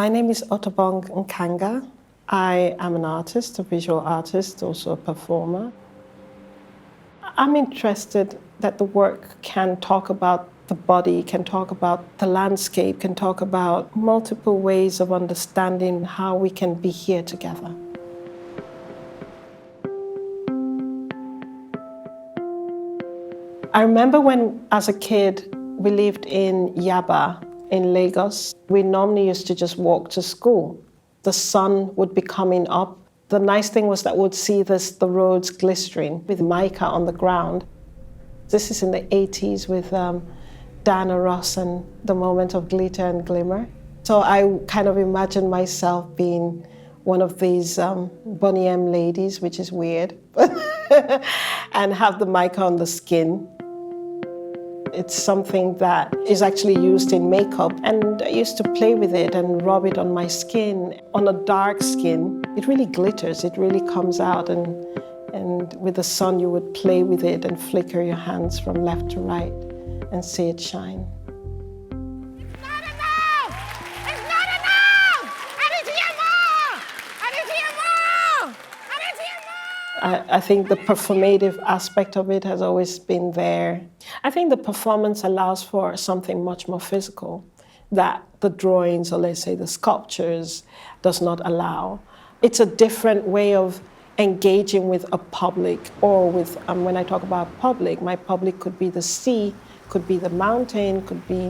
My name is Otobong Nkanga. I am an artist, a visual artist, also a performer. I'm interested that the work can talk about the body, can talk about the landscape, can talk about multiple ways of understanding how we can be here together. I remember when, as a kid, we lived in Yaba in Lagos. We normally used to just walk to school. The sun would be coming up. The nice thing was that we'd see the roads glistering with mica on the ground. This is in the 80s with Diana Ross and the moment of glitter and glimmer. So I kind of imagine myself being one of these Bonnie M ladies, which is weird, and have the mica on the skin. It's something that is actually used in makeup, and I used to play with it and rub it on my skin. On a dark skin, it really glitters, it really comes out, and with the sun you would play with it and flicker your hands from left to right and see it shine. It's not enough! It's not enough! I need to hear more! I need to hear more! I need to hear more! I think the performative aspect of it has always been there. I think the performance allows for something much more physical that the drawings, or let's say the sculptures, does not allow. It's a different way of engaging with a public, or with, when I talk about public, my public could be the sea, could be the mountain, could be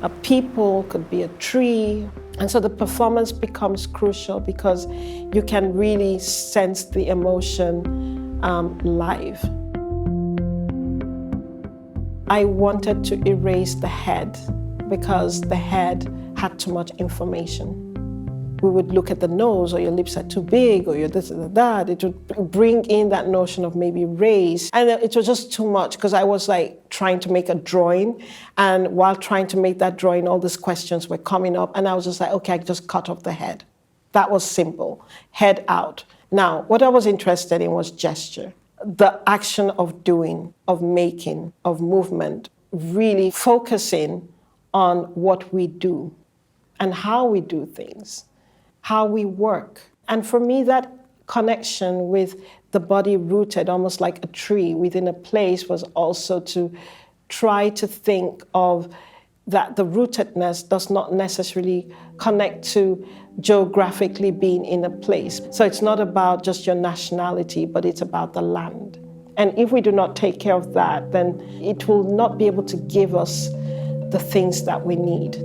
a people, could be a tree. And so the performance becomes crucial because you can really sense the emotion live. I wanted to erase the head because the head had too much information. We would look at the nose, or your lips are too big, or your this or that. It would bring in that notion of maybe race. And it was just too much because I was like trying to make a drawing. And while trying to make that drawing, all these questions were coming up. And I was just like, okay, I just cut off the head. That was simple, head out. Now, what I was interested in was gesture. The action of doing, of making, of movement, really focusing on what we do and how we do things, how we work. And for me, that connection with the body rooted almost like a tree within a place was also to try to think of that the rootedness does not necessarily connect to geographically being in a place. So it's not about just your nationality, but it's about the land. And if we do not take care of that, then it will not be able to give us the things that we need.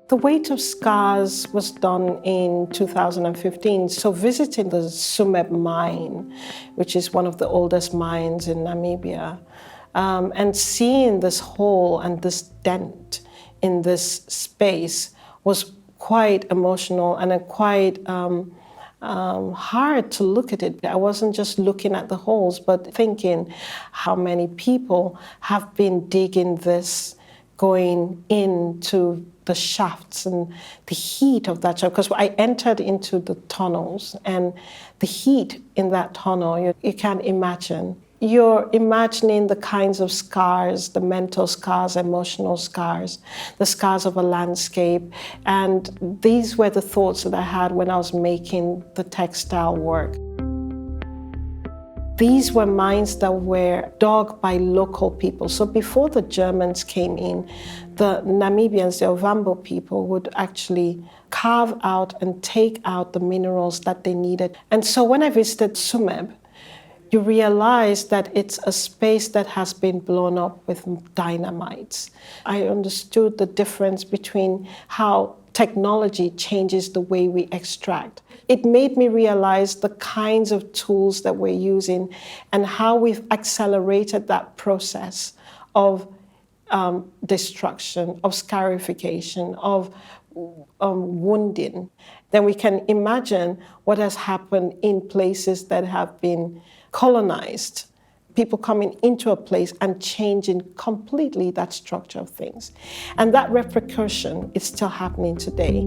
The Weight of Scars was done in 2015. So visiting the Tsumeb mine, which is one of the oldest mines in Namibia, and seeing this hole and this dent in this space was quite emotional and quite hard to look at it. I wasn't just looking at the holes, but thinking how many people have been digging this, going into the shafts and the heat of that shaft, because I entered into the tunnels and the heat in that tunnel, you can't imagine. You're imagining the kinds of scars, the mental scars, emotional scars, the scars of a landscape. And these were the thoughts that I had when I was making the textile work. These were mines that were dug by local people. So before the Germans came in, the Namibians, the Ovambo people, would actually carve out and take out the minerals that they needed. And so when I visited Tsumeb, you realize that it's a space that has been blown up with dynamites. I understood the difference between how technology changes the way we extract. It made me realize the kinds of tools that we're using and how we've accelerated that process of destruction, of scarification, of wounding. Then we can imagine what has happened in places that have been colonized. People coming into a place and changing completely that structure of things. And that repercussion is still happening today.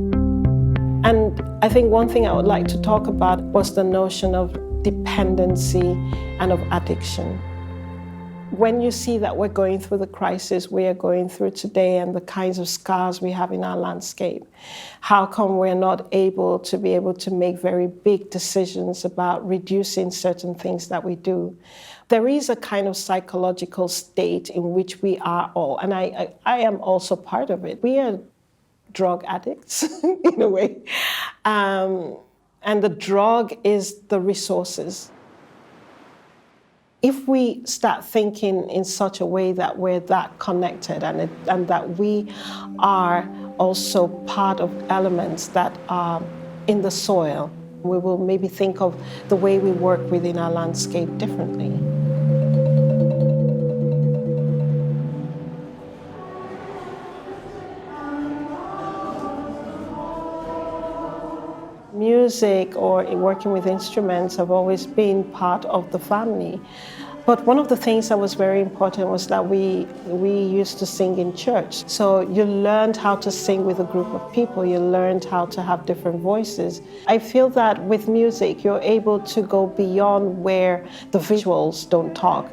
And I think one thing I would like to talk about was the notion of dependency and of addiction. When you see that we're going through the crisis we are going through today and the kinds of scars we have in our landscape, how come we're not able to make very big decisions about reducing certain things that we do? There is a kind of psychological state in which we are all, and I am also part of it. We are drug addicts in a way. And the drug is the resources. If we start thinking in such a way that we're that connected and that we are also part of elements that are in the soil, we will maybe think of the way we work within our landscape differently. Music or working with instruments have always been part of the family. But one of the things that was very important was that we used to sing in church. So you learned how to sing with a group of people. You learned how to have different voices. I feel that with music, you're able to go beyond where the visuals don't talk.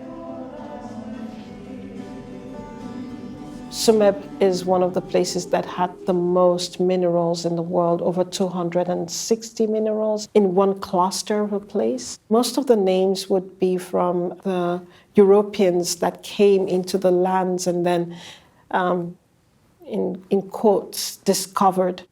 Sumeb is one of the places that had the most minerals in the world, over 260 minerals in one cluster of a place. Most of the names would be from the Europeans that came into the lands and then, in quotes, discovered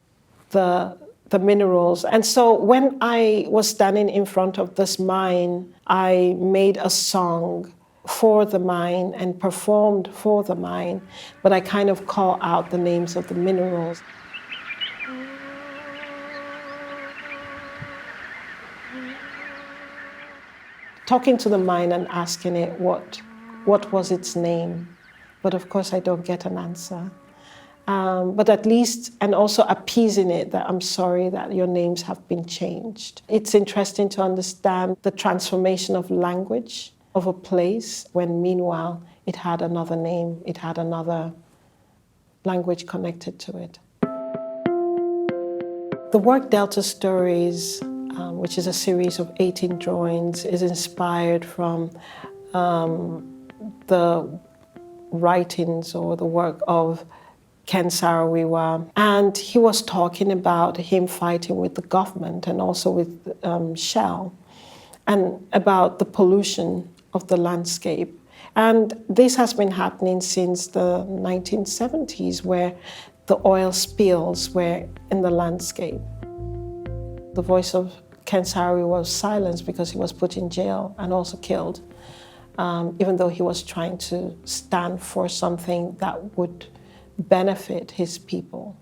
the minerals. And so when I was standing in front of this mine, I made a song for the mine and performed for the mine, but I kind of call out the names of the minerals. Talking to the mine and asking it what was its name, but of course I don't get an answer. But at least, and also appeasing it that I'm sorry that your names have been changed. It's interesting to understand the transformation of language of a place when meanwhile it had another name, it had another language connected to it. The work Delta Stories, which is a series of 18 drawings, is inspired from the writings or the work of Ken Saro-Wiwa. And he was talking about him fighting with the government and also with Shell, and about the pollution of the landscape. And this has been happening since the 1970s, where the oil spills were in the landscape. The voice of Ken Saro-Wiwa was silenced because he was put in jail and also killed, even though he was trying to stand for something that would benefit his people.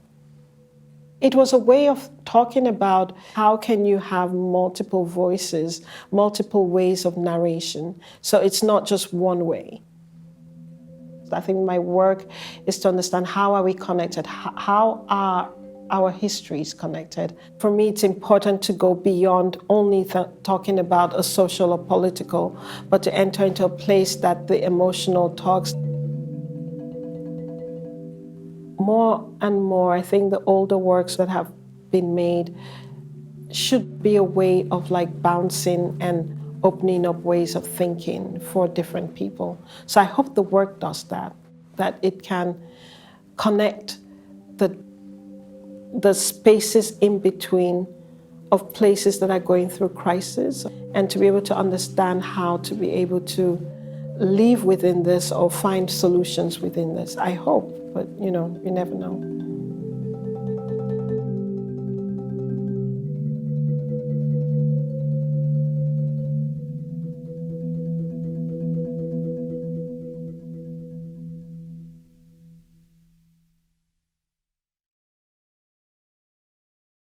It was a way of talking about how can you have multiple voices, multiple ways of narration. So it's not just one way. I think my work is to understand how are we connected, how are our histories connected. For me, it's important to go beyond only talking about a social or political, but to enter into a place that the emotional talks. More and more, I think the older works that have been made should be a way of like bouncing and opening up ways of thinking for different people. So I hope the work does that it can connect the spaces in between of places that are going through crisis, and to be able to understand how to be able to live within this or find solutions within this. I hope, but you never know.